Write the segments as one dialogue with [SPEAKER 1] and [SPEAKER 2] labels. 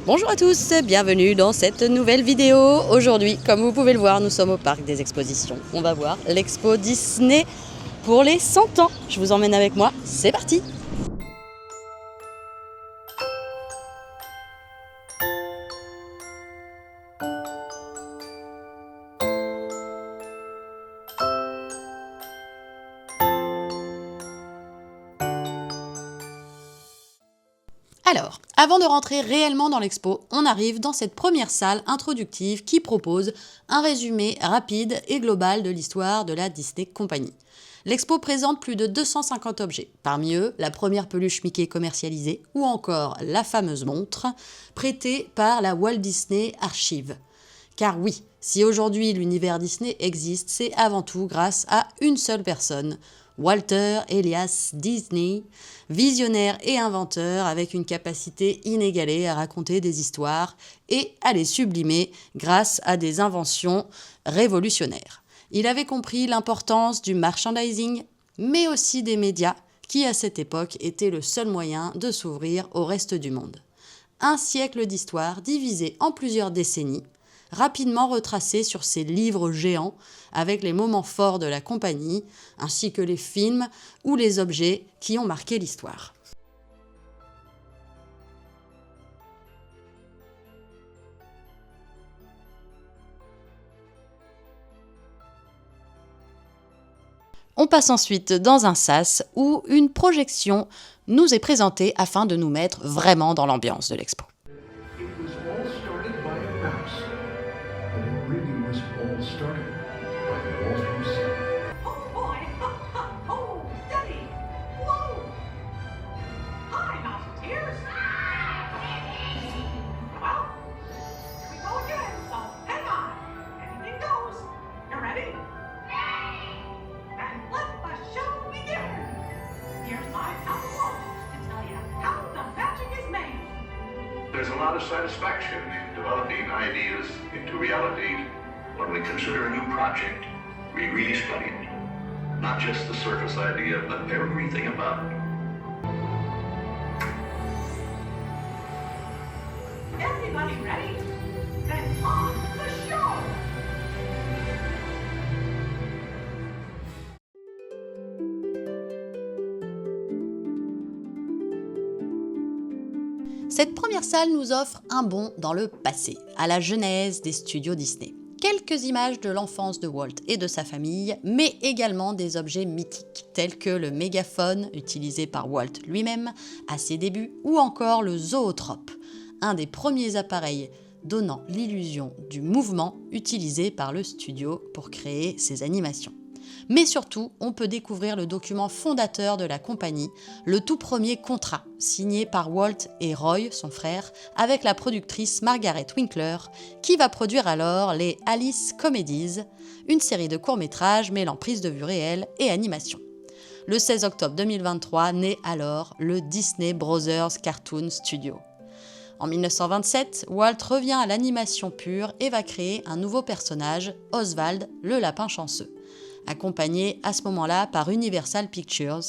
[SPEAKER 1] Bonjour à tous, bienvenue dans cette nouvelle vidéo. Aujourd'hui, comme vous pouvez le voir, nous sommes au parc des expositions. On va voir l'expo Disney pour les 100 ans. Je vous emmène avec moi, c'est parti! Alors, avant de rentrer réellement dans l'expo, on arrive dans cette première salle introductive qui propose un résumé rapide et global de l'histoire de la Disney Company. L'expo présente plus de 250 objets, parmi eux la première peluche Mickey commercialisée ou encore la fameuse montre prêtée par la Walt Disney Archive. Car oui, si aujourd'hui l'univers Disney existe, c'est avant tout grâce à une seule personne, Walter Elias Disney, visionnaire et inventeur avec une capacité inégalée à raconter des histoires et à les sublimer grâce à des inventions révolutionnaires. Il avait compris l'importance du merchandising, mais aussi des médias, qui à cette époque étaient le seul moyen de s'ouvrir au reste du monde. Un siècle d'histoire divisé en plusieurs décennies, rapidement retracé sur ces livres géants avec les moments forts de la compagnie, ainsi que les films ou les objets qui ont marqué l'histoire. On passe ensuite dans un sas où une projection nous est présentée afin de nous mettre vraiment dans l'ambiance de l'expo.
[SPEAKER 2] It was all started by a mouse, but it really was all started by Walt himself.
[SPEAKER 3] Oh boy! Oh, steady! Whoa! Hi, Mouseketeers! Well, here we go again, so hang on. Anything goes. You ready? And let the show begin! Here's my pal Walt to tell you how the magic is made.
[SPEAKER 4] There's a lot of satisfaction in developing ideas into reality. When we consider a new project, we really study it. Not just the surface idea, but everything about it.
[SPEAKER 3] Everybody ready? Then on the show!
[SPEAKER 1] Cette première salle nous offre un bond dans le passé, à la genèse des studios Disney. Quelques images de l'enfance de Walt et de sa famille, mais également des objets mythiques, tels que le mégaphone utilisé par Walt lui-même à ses débuts, ou encore le zoetrope, un des premiers appareils donnant l'illusion du mouvement utilisé par le studio pour créer ses animations. Mais surtout, on peut découvrir le document fondateur de la compagnie, le tout premier contrat signé par Walt et Roy, son frère, avec la productrice Margaret Winkler, qui va produire alors les Alice Comedies, une série de courts-métrages mêlant prise de vue réelle et animation. Le 16 octobre 2023 naît alors le Disney Brothers Cartoon Studio. En 1927, Walt revient à l'animation pure et va créer un nouveau personnage, Oswald, le lapin chanceux, accompagné à ce moment-là par Universal Pictures.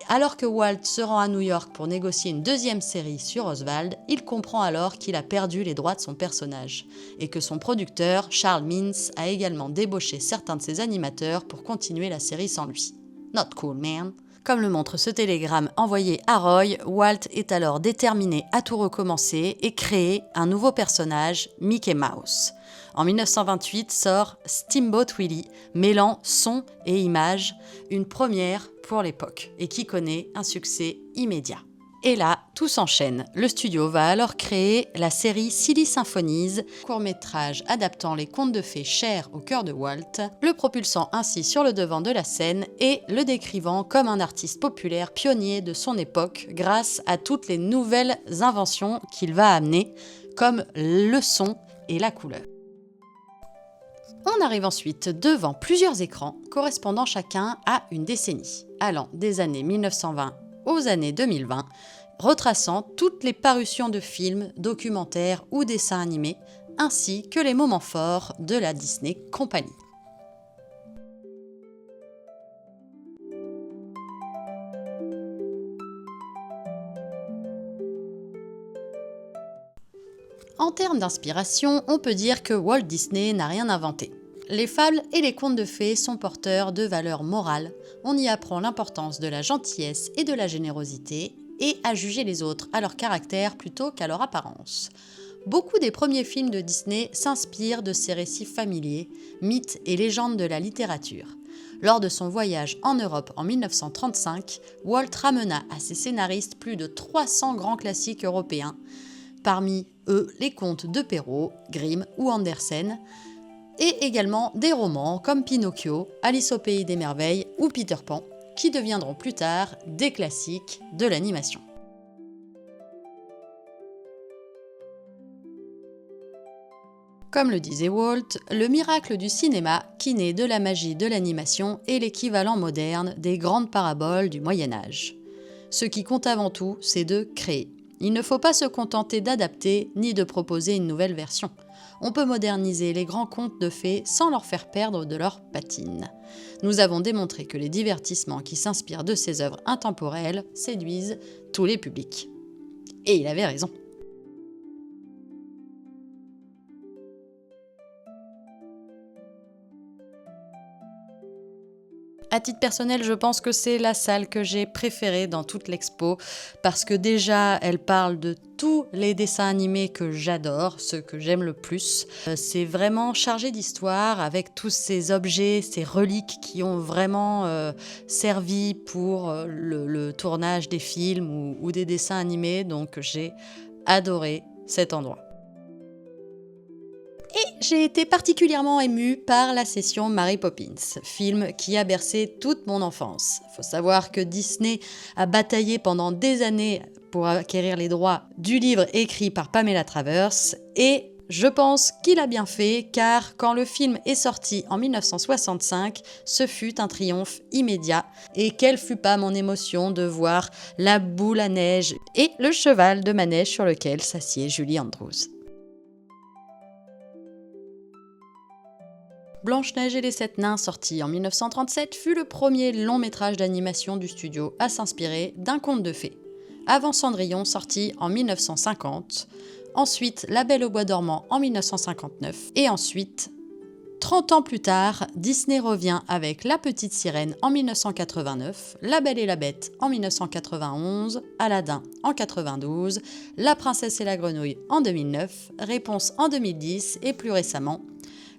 [SPEAKER 1] Alors que Walt se rend à New York pour négocier une deuxième série sur Oswald, il comprend alors qu'il a perdu les droits de son personnage et que son producteur, Charles Mintz, a également débauché certains de ses animateurs pour continuer la série sans lui. Not cool, man. Comme le montre ce télégramme envoyé à Roy, Walt est alors déterminé à tout recommencer et créer un nouveau personnage, Mickey Mouse. En 1928 sort Steamboat Willie, mêlant son et image, une première pour l'époque, et qui connaît un succès immédiat. Et là, tout s'enchaîne. Le studio va alors créer la série Silly Symphonies, court-métrage adaptant les contes de fées chers au cœur de Walt, le propulsant ainsi sur le devant de la scène et le décrivant comme un artiste populaire pionnier de son époque grâce à toutes les nouvelles inventions qu'il va amener, comme le son et la couleur. On arrive ensuite devant plusieurs écrans correspondant chacun à une décennie, allant des années 1920 aux années 2020, retraçant toutes les parutions de films, documentaires ou dessins animés, ainsi que les moments forts de la Disney Company. En termes d'inspiration, on peut dire que Walt Disney n'a rien inventé. Les fables et les contes de fées sont porteurs de valeurs morales. On y apprend l'importance de la gentillesse et de la générosité, et à juger les autres à leur caractère plutôt qu'à leur apparence. Beaucoup des premiers films de Disney s'inspirent de ces récits familiers, mythes et légendes de la littérature. Lors de son voyage en Europe en 1935, Walt ramena à ses scénaristes plus de 300 grands classiques européens, parmi eux les contes de Perrault, Grimm ou Andersen, et également des romans comme Pinocchio, Alice au pays des merveilles ou Peter Pan, qui deviendront plus tard des classiques de l'animation. Comme le disait Walt, le miracle du cinéma, qui naît de la magie de l'animation, est l'équivalent moderne des grandes paraboles du Moyen-Âge. Ce qui compte avant tout, c'est de créer. Il ne faut pas se contenter d'adapter ni de proposer une nouvelle version. On peut moderniser les grands contes de fées sans leur faire perdre de leur patine. Nous avons démontré que les divertissements qui s'inspirent de ces œuvres intemporelles séduisent tous les publics. Et il avait raison. À titre personnel, je pense que c'est la salle que j'ai préférée dans toute l'expo parce que déjà, elle parle de tous les dessins animés que j'adore, ceux que j'aime le plus. C'est vraiment chargé d'histoire avec tous ces objets, ces reliques qui ont vraiment servi pour le tournage des films ou des dessins animés. Donc j'ai adoré cet endroit. Et j'ai été particulièrement émue par la session Mary Poppins, film qui a bercé toute mon enfance. Il faut savoir que Disney a bataillé pendant des années pour acquérir les droits du livre écrit par Pamela Travers, et je pense qu'il a bien fait, car quand le film est sorti en 1965, ce fut un triomphe immédiat. Et quelle fut pas mon émotion de voir la boule à neige et le cheval de manège sur lequel s'assied Julie Andrews. Blanche-Neige et les 7 nains, sorti en 1937, fut le premier long métrage d'animation du studio à s'inspirer d'un conte de fées. Avant Cendrillon, sorti en 1950, ensuite La Belle au bois dormant en 1959, et ensuite, 30 ans plus tard, Disney revient avec La Petite Sirène en 1989, La Belle et la Bête en 1991, Aladdin en 92, La Princesse et la Grenouille en 2009, Réponse en 2010 et plus récemment,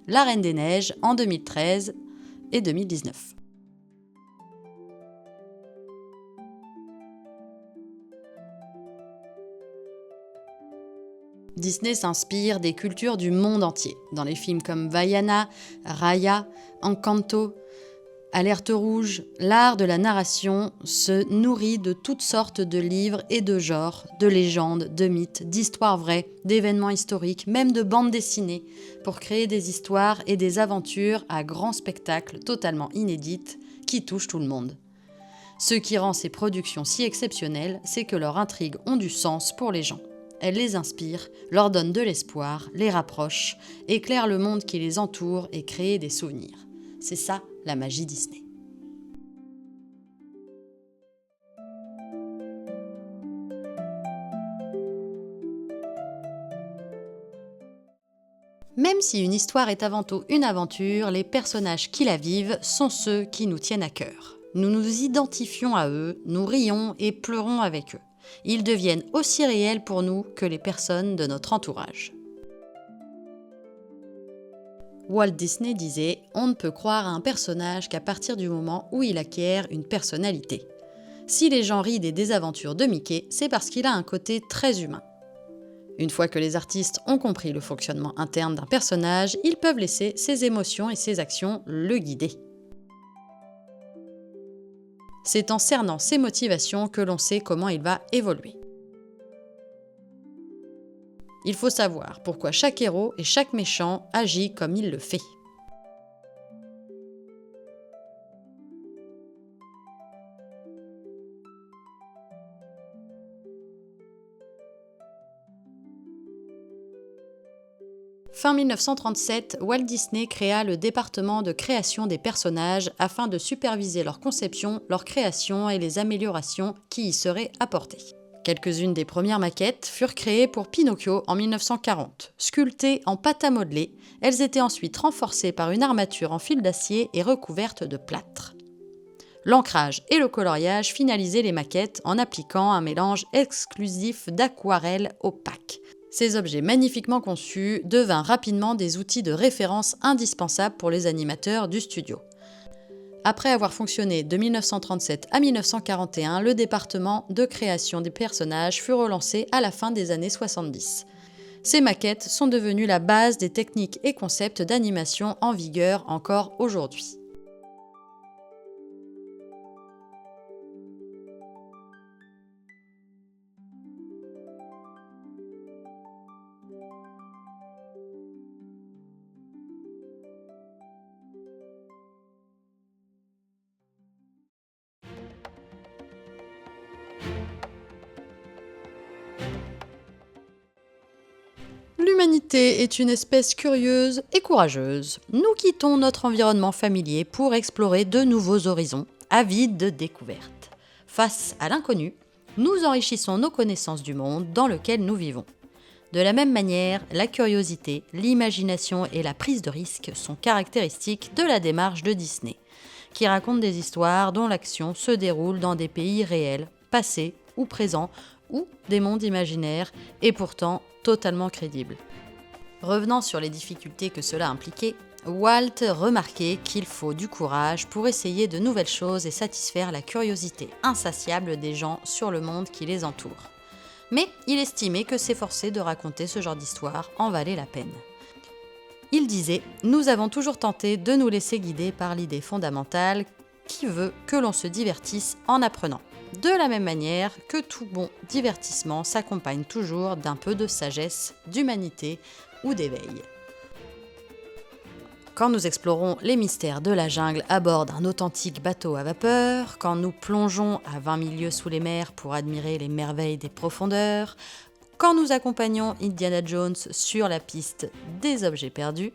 [SPEAKER 1] La Reine des Neiges en 2013 et 2019. Disney s'inspire des cultures du monde entier, dans les films comme Vaiana, Raya, Encanto, Alerte rouge. L'art de la narration se nourrit de toutes sortes de livres et de genres, de légendes, de mythes, d'histoires vraies, d'événements historiques, même de bandes dessinées, pour créer des histoires et des aventures à grand spectacle totalement inédites qui touchent tout le monde. Ce qui rend ces productions si exceptionnelles, c'est que leurs intrigues ont du sens pour les gens. Elles les inspirent, leur donnent de l'espoir, les rapprochent, éclairent le monde qui les entoure et créent des souvenirs. C'est ça, la magie Disney. Même si une histoire est avant tout une aventure, les personnages qui la vivent sont ceux qui nous tiennent à cœur. Nous nous identifions à eux, nous rions et pleurons avec eux. Ils deviennent aussi réels pour nous que les personnes de notre entourage. Walt Disney disait « On ne peut croire à un personnage qu'à partir du moment où il acquiert une personnalité. Si les gens rient des désaventures de Mickey, c'est parce qu'il a un côté très humain. Une fois que les artistes ont compris le fonctionnement interne d'un personnage, ils peuvent laisser ses émotions et ses actions le guider. C'est en cernant ses motivations que l'on sait comment il va évoluer. Il faut savoir pourquoi chaque héros et chaque méchant agit comme il le fait. Fin 1937, Walt Disney créa le département de création des personnages afin de superviser leur conception, leur création et les améliorations qui y seraient apportées. Quelques-unes des premières maquettes furent créées pour Pinocchio en 1940. Sculptées en pâte à modeler, elles étaient ensuite renforcées par une armature en fil d'acier et recouvertes de plâtre. L'ancrage et le coloriage finalisaient les maquettes en appliquant un mélange exclusif d'aquarelles opaques. Ces objets magnifiquement conçus devinrent rapidement des outils de référence indispensables pour les animateurs du studio. Après avoir fonctionné de 1937 à 1941, le département de création des personnages fut relancé à la fin des années 70. Ces maquettes sont devenues la base des techniques et concepts d'animation en vigueur encore aujourd'hui. L'humanité est une espèce curieuse et courageuse. Nous quittons notre environnement familier pour explorer de nouveaux horizons, avides de découvertes. Face à l'inconnu, nous enrichissons nos connaissances du monde dans lequel nous vivons. De la même manière, la curiosité, l'imagination et la prise de risque sont caractéristiques de la démarche de Disney, qui raconte des histoires dont l'action se déroule dans des pays réels, passés ou présents, ou des mondes imaginaires, et pourtant totalement crédibles. Revenant sur les difficultés que cela impliquait, Walt remarquait qu'il faut du courage pour essayer de nouvelles choses et satisfaire la curiosité insatiable des gens sur le monde qui les entoure. Mais il estimait que s'efforcer de raconter ce genre d'histoire en valait la peine. Il disait « Nous avons toujours tenté de nous laisser guider par l'idée fondamentale qui veut que l'on se divertisse en apprenant. De la même manière que tout bon divertissement s'accompagne toujours d'un peu de sagesse, d'humanité ou d'éveil. » Quand nous explorons les mystères de la jungle à bord d'un authentique bateau à vapeur, quand nous plongeons à 20 000 lieues sous les mers pour admirer les merveilles des profondeurs, quand nous accompagnons Indiana Jones sur la piste des objets perdus,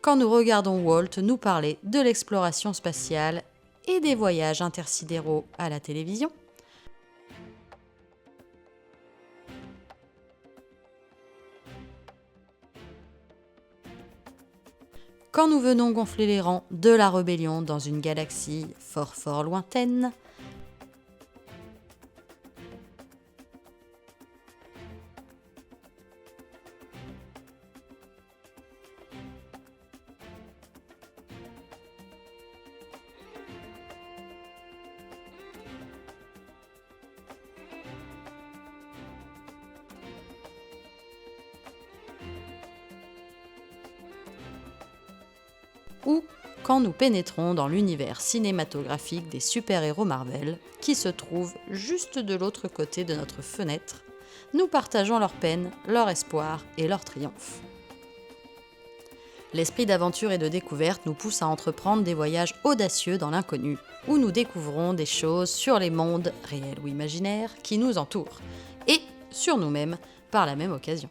[SPEAKER 1] quand nous regardons Walt nous parler de l'exploration spatiale et des voyages intersidéraux à la télévision, quand nous venons gonfler les rangs de la rébellion dans une galaxie fort lointaine, ou quand nous pénétrons dans l'univers cinématographique des super-héros Marvel, qui se trouvent juste de l'autre côté de notre fenêtre, nous partageons leurs peines, leurs espoirs et leurs triomphes. L'esprit d'aventure et de découverte nous pousse à entreprendre des voyages audacieux dans l'inconnu, où nous découvrons des choses sur les mondes, réels ou imaginaires, qui nous entourent, et sur nous-mêmes par la même occasion.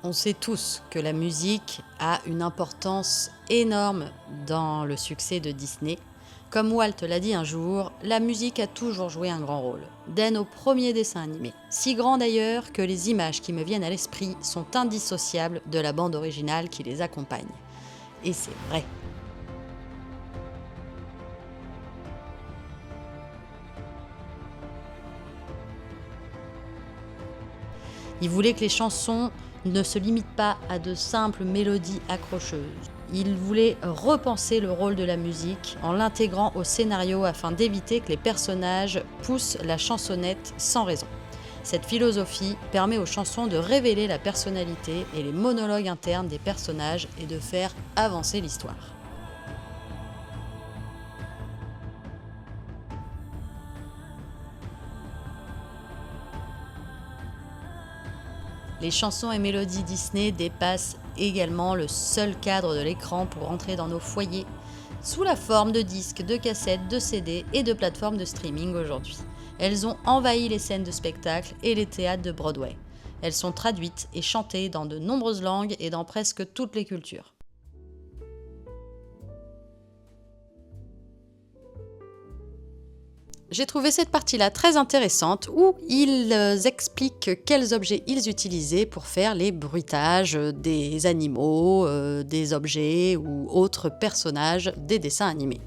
[SPEAKER 1] On sait tous que la musique a une importance énorme dans le succès de Disney. Comme Walt l'a dit un jour, la musique a toujours joué un grand rôle, dès nos premiers dessins animés. Si grand d'ailleurs que les images qui me viennent à l'esprit sont indissociables de la bande originale qui les accompagne. Et c'est vrai. Il voulait que les chansons ne se limitent pas à de simples mélodies accrocheuses. Il voulait repenser le rôle de la musique en l'intégrant au scénario afin d'éviter que les personnages poussent la chansonnette sans raison. Cette philosophie permet aux chansons de révéler la personnalité et les monologues internes des personnages et de faire avancer l'histoire. Les chansons et mélodies Disney dépassent également le seul cadre de l'écran pour entrer dans nos foyers, sous la forme de disques, de cassettes, de CD et de plateformes de streaming aujourd'hui. Elles ont envahi les scènes de spectacle et les théâtres de Broadway. Elles sont traduites et chantées dans de nombreuses langues et dans presque toutes les cultures. J'ai trouvé cette partie-là très intéressante où ils expliquent quels objets ils utilisaient pour faire les bruitages des animaux, des objets ou autres personnages des dessins animés.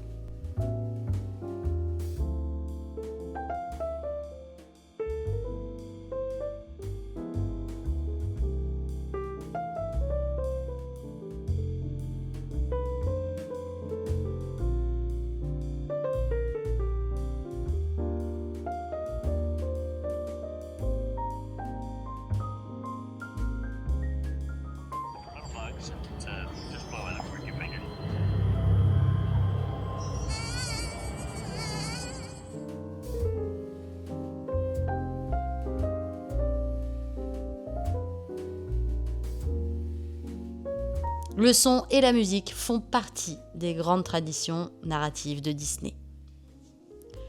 [SPEAKER 1] Le son et la musique font partie des grandes traditions narratives de Disney.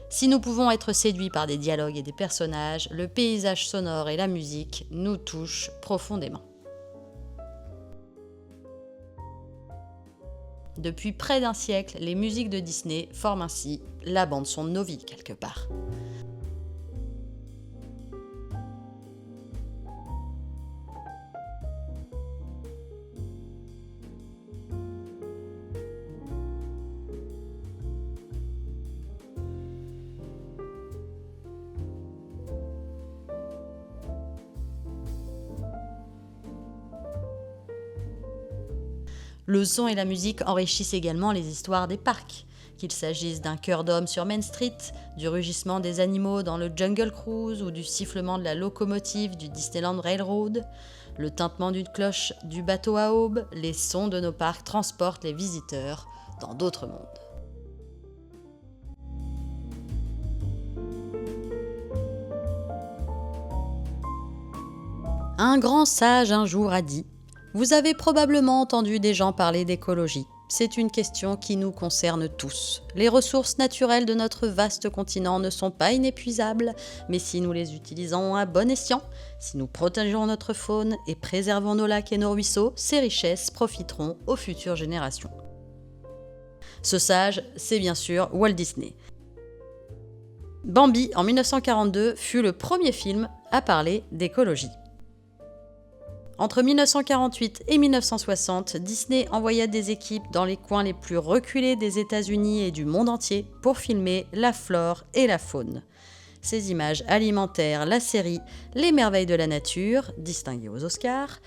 [SPEAKER 1] Si nous pouvons être séduits par des dialogues et des personnages, le paysage sonore et la musique nous touchent profondément. Depuis près d'un siècle, les musiques de Disney forment ainsi la bande-son de nos vies quelque part. Le son et la musique enrichissent également les histoires des parcs, qu'il s'agisse d'un chœur d'hommes sur Main Street, du rugissement des animaux dans le Jungle Cruise ou du sifflement de la locomotive du Disneyland Railroad, le tintement d'une cloche du bateau à aube, les sons de nos parcs transportent les visiteurs dans d'autres mondes. Un grand sage un jour a dit « Vous avez probablement entendu des gens parler d'écologie. C'est une question qui nous concerne tous. Les ressources naturelles de notre vaste continent ne sont pas inépuisables, mais si nous les utilisons à bon escient, si nous protégeons notre faune et préservons nos lacs et nos ruisseaux, ces richesses profiteront aux futures générations. » Ce sage, c'est bien sûr Walt Disney. Bambi, en 1942, fut le premier film à parler d'écologie. Entre 1948 et 1960, Disney envoya des équipes dans les coins les plus reculés des États-Unis et du monde entier pour filmer la flore et la faune. Ces images alimentèrent la série Les Merveilles de la Nature, distinguée aux Oscars.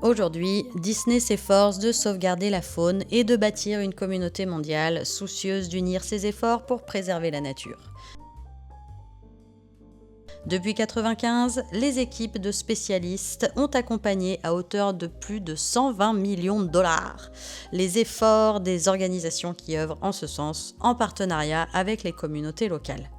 [SPEAKER 1] Aujourd'hui, Disney s'efforce de sauvegarder la faune et de bâtir une communauté mondiale soucieuse d'unir ses efforts pour préserver la nature. Depuis 1995, les équipes de spécialistes ont accompagné à hauteur de plus de 120 millions de dollars les efforts des organisations qui œuvrent en ce sens en partenariat avec les communautés locales.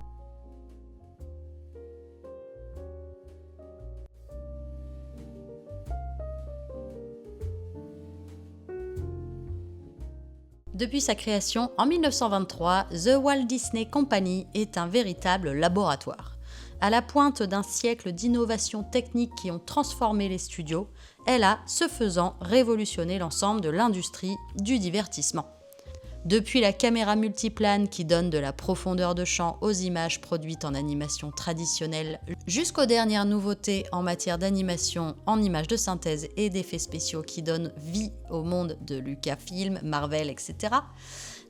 [SPEAKER 1] Depuis sa création en 1923, The Walt Disney Company est un véritable laboratoire. À la pointe d'un siècle d'innovations techniques qui ont transformé les studios, elle a, ce faisant, révolutionné l'ensemble de l'industrie du divertissement. Depuis la caméra multiplane qui donne de la profondeur de champ aux images produites en animation traditionnelle, jusqu'aux dernières nouveautés en matière d'animation en images de synthèse et d'effets spéciaux qui donnent vie au monde de Lucasfilm, Marvel, etc.,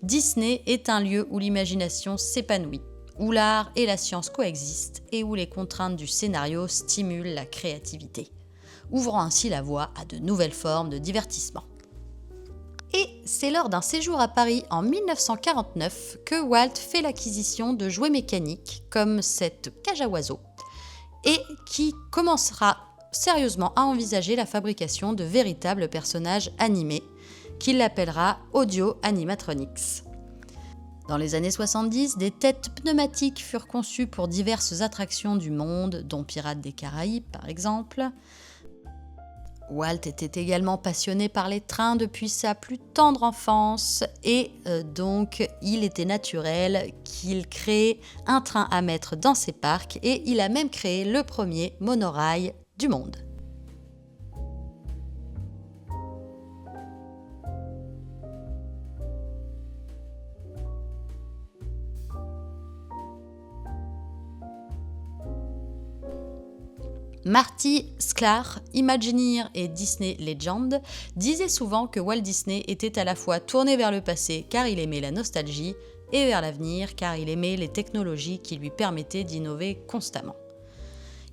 [SPEAKER 1] Disney est un lieu où l'imagination s'épanouit, où l'art et la science coexistent et où les contraintes du scénario stimulent la créativité, ouvrant ainsi la voie à de nouvelles formes de divertissement. Et c'est lors d'un séjour à Paris en 1949 que Walt fait l'acquisition de jouets mécaniques comme cette cage à oiseaux et qui commencera sérieusement à envisager la fabrication de véritables personnages animés qu'il appellera Audio Animatronics. Dans les années 70, des têtes pneumatiques furent conçues pour diverses attractions du monde, dont Pirates des Caraïbes par exemple. Walt était également passionné par les trains depuis sa plus tendre enfance et donc il était naturel qu'il crée un train à mettre dans ses parcs et il a même créé le premier monorail du monde. Marty Sklar, Imagineer et Disney Legend, disait souvent que Walt Disney était à la fois tourné vers le passé car il aimait la nostalgie et vers l'avenir car il aimait les technologies qui lui permettaient d'innover constamment.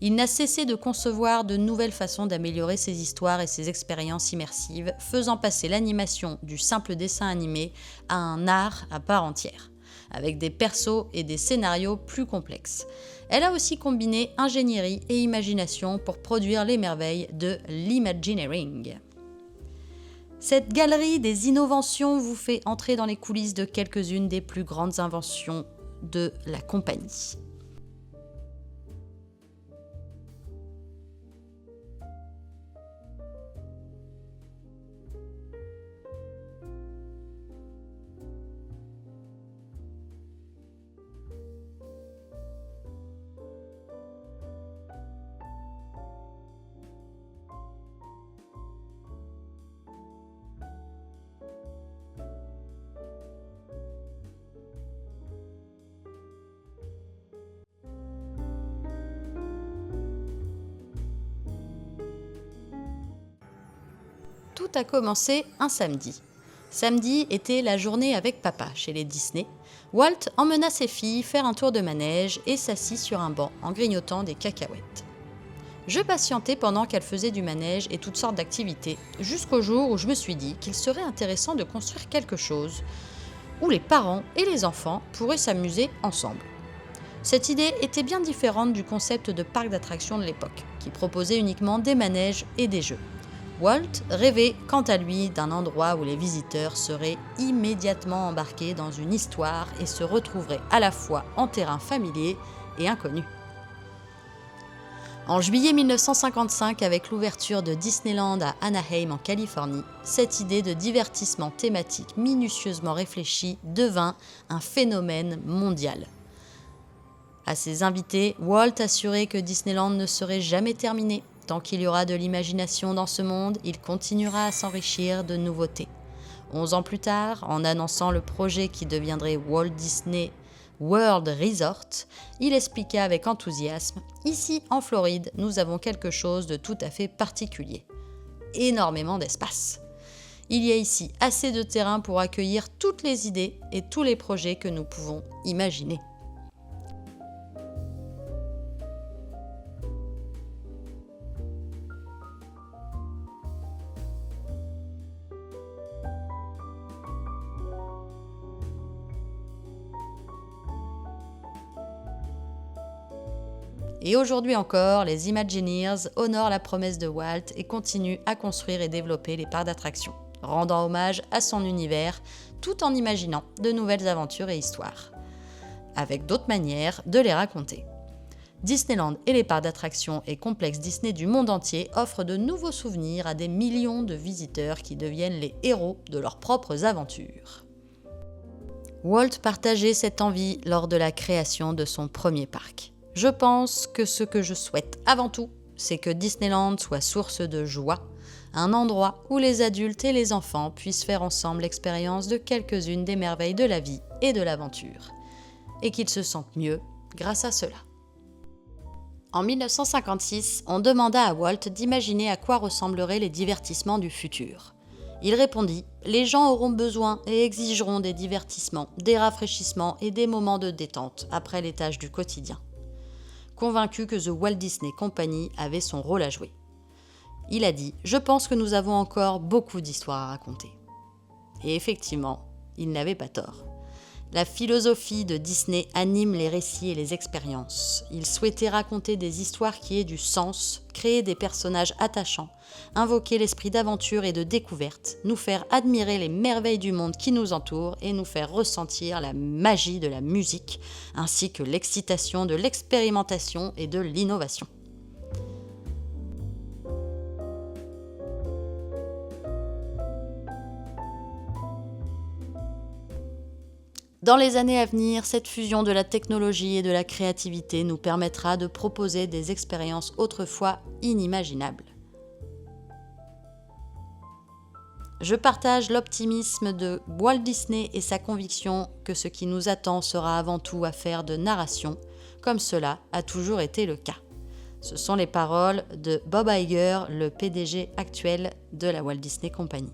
[SPEAKER 1] Il n'a cessé de concevoir de nouvelles façons d'améliorer ses histoires et ses expériences immersives, faisant passer l'animation du simple dessin animé à un art à part entière, avec des persos et des scénarios plus complexes. Elle a aussi combiné ingénierie et imagination pour produire les merveilles de l'Imagineering. Cette galerie des innovations vous fait entrer dans les coulisses de quelques-unes des plus grandes inventions de la compagnie. Tout a commencé un samedi. Samedi était la journée avec papa chez les Disney. Walt emmena ses filles faire un tour de manège et s'assit sur un banc en grignotant des cacahuètes. Je patientais pendant qu'elle faisait du manège et toutes sortes d'activités, jusqu'au jour où je me suis dit qu'il serait intéressant de construire quelque chose où les parents et les enfants pourraient s'amuser ensemble. Cette idée était bien différente du concept de parc d'attractions de l'époque, qui proposait uniquement des manèges et des jeux. Walt rêvait, quant à lui, d'un endroit où les visiteurs seraient immédiatement embarqués dans une histoire et se retrouveraient à la fois en terrain familier et inconnu. En juillet 1955, avec l'ouverture de Disneyland à Anaheim en Californie, cette idée de divertissement thématique minutieusement réfléchie devint un phénomène mondial. À ses invités, Walt assurait que Disneyland ne serait jamais terminé. Tant qu'il y aura de l'imagination dans ce monde, il continuera à s'enrichir de nouveautés. 11 ans plus tard, en annonçant le projet qui deviendrait Walt Disney World Resort, il expliqua avec enthousiasme « Ici, en Floride, nous avons quelque chose de tout à fait particulier. Énormément d'espace. Il y a ici assez de terrain pour accueillir toutes les idées et tous les projets que nous pouvons imaginer. » Et aujourd'hui encore, les Imagineers honorent la promesse de Walt et continuent à construire et développer les parcs d'attractions, rendant hommage à son univers tout en imaginant de nouvelles aventures et histoires, avec d'autres manières de les raconter. Disneyland et les parcs d'attractions et complexes Disney du monde entier offrent de nouveaux souvenirs à des millions de visiteurs qui deviennent les héros de leurs propres aventures. Walt partageait cette envie lors de la création de son premier parc. Je pense que ce que je souhaite avant tout, c'est que Disneyland soit source de joie, un endroit où les adultes et les enfants puissent faire ensemble l'expérience de quelques-unes des merveilles de la vie et de l'aventure, et qu'ils se sentent mieux grâce à cela. En 1956, on demanda à Walt d'imaginer à quoi ressembleraient les divertissements du futur. Il répondit « Les gens auront besoin et exigeront des divertissements, des rafraîchissements et des moments de détente après les tâches du quotidien. » Convaincu que The Walt Disney Company avait son rôle à jouer. Il a dit « Je pense que nous avons encore beaucoup d'histoires à raconter. » Et effectivement, il n'avait pas tort. La philosophie de Disney anime les récits et les expériences. Il souhaitait raconter des histoires qui aient du sens, créer des personnages attachants, invoquer l'esprit d'aventure et de découverte, nous faire admirer les merveilles du monde qui nous entoure et nous faire ressentir la magie de la musique, ainsi que l'excitation de l'expérimentation et de l'innovation. Dans les années à venir, cette fusion de la technologie et de la créativité nous permettra de proposer des expériences autrefois inimaginables. Je partage l'optimisme de Walt Disney et sa conviction que ce qui nous attend sera avant tout affaire de narration, comme cela a toujours été le cas. Ce sont les paroles de Bob Iger, le PDG actuel de la Walt Disney Company.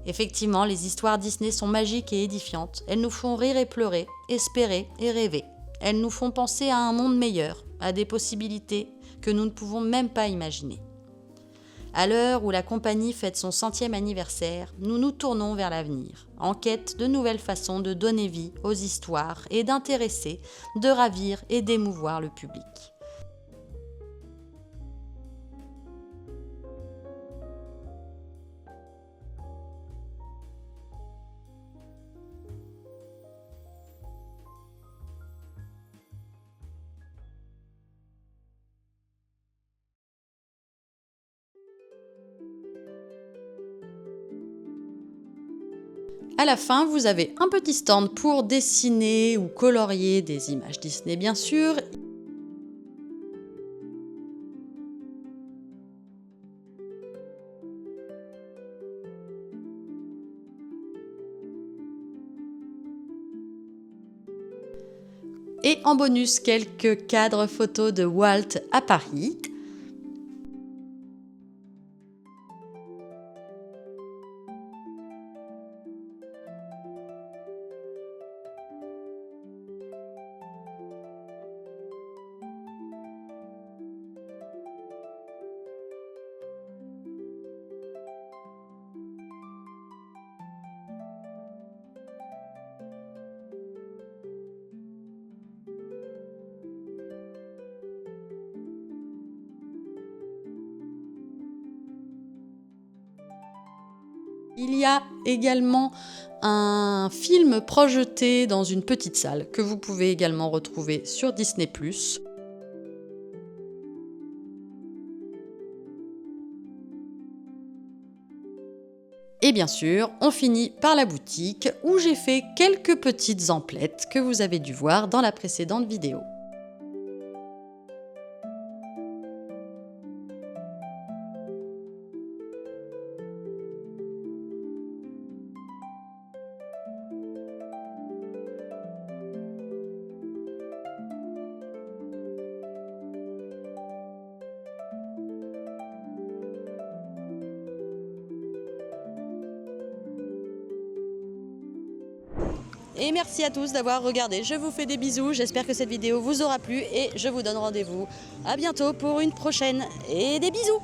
[SPEAKER 1] Effectivement, les histoires Disney sont magiques et édifiantes. Elles nous font rire et pleurer, espérer et rêver. Elles nous font penser à un monde meilleur, à des possibilités que nous ne pouvons même pas imaginer. À l'heure où la compagnie fête son 100e anniversaire, nous nous tournons vers l'avenir, en quête de nouvelles façons de donner vie aux histoires et d'intéresser, de ravir et d'émouvoir le public. À la fin, vous avez un petit stand pour dessiner ou colorier des images Disney, bien sûr. Et en bonus, quelques cadres photos de Walt à Paris. Il y a également un film projeté dans une petite salle que vous pouvez également retrouver sur Disney+. Et bien sûr, on finit par la boutique où j'ai fait quelques petites emplettes que vous avez dû voir dans la précédente vidéo. Et merci à tous d'avoir regardé. Je vous fais des bisous. J'espère que cette vidéo vous aura plu et je vous donne rendez-vous à bientôt pour une prochaine. Et des bisous!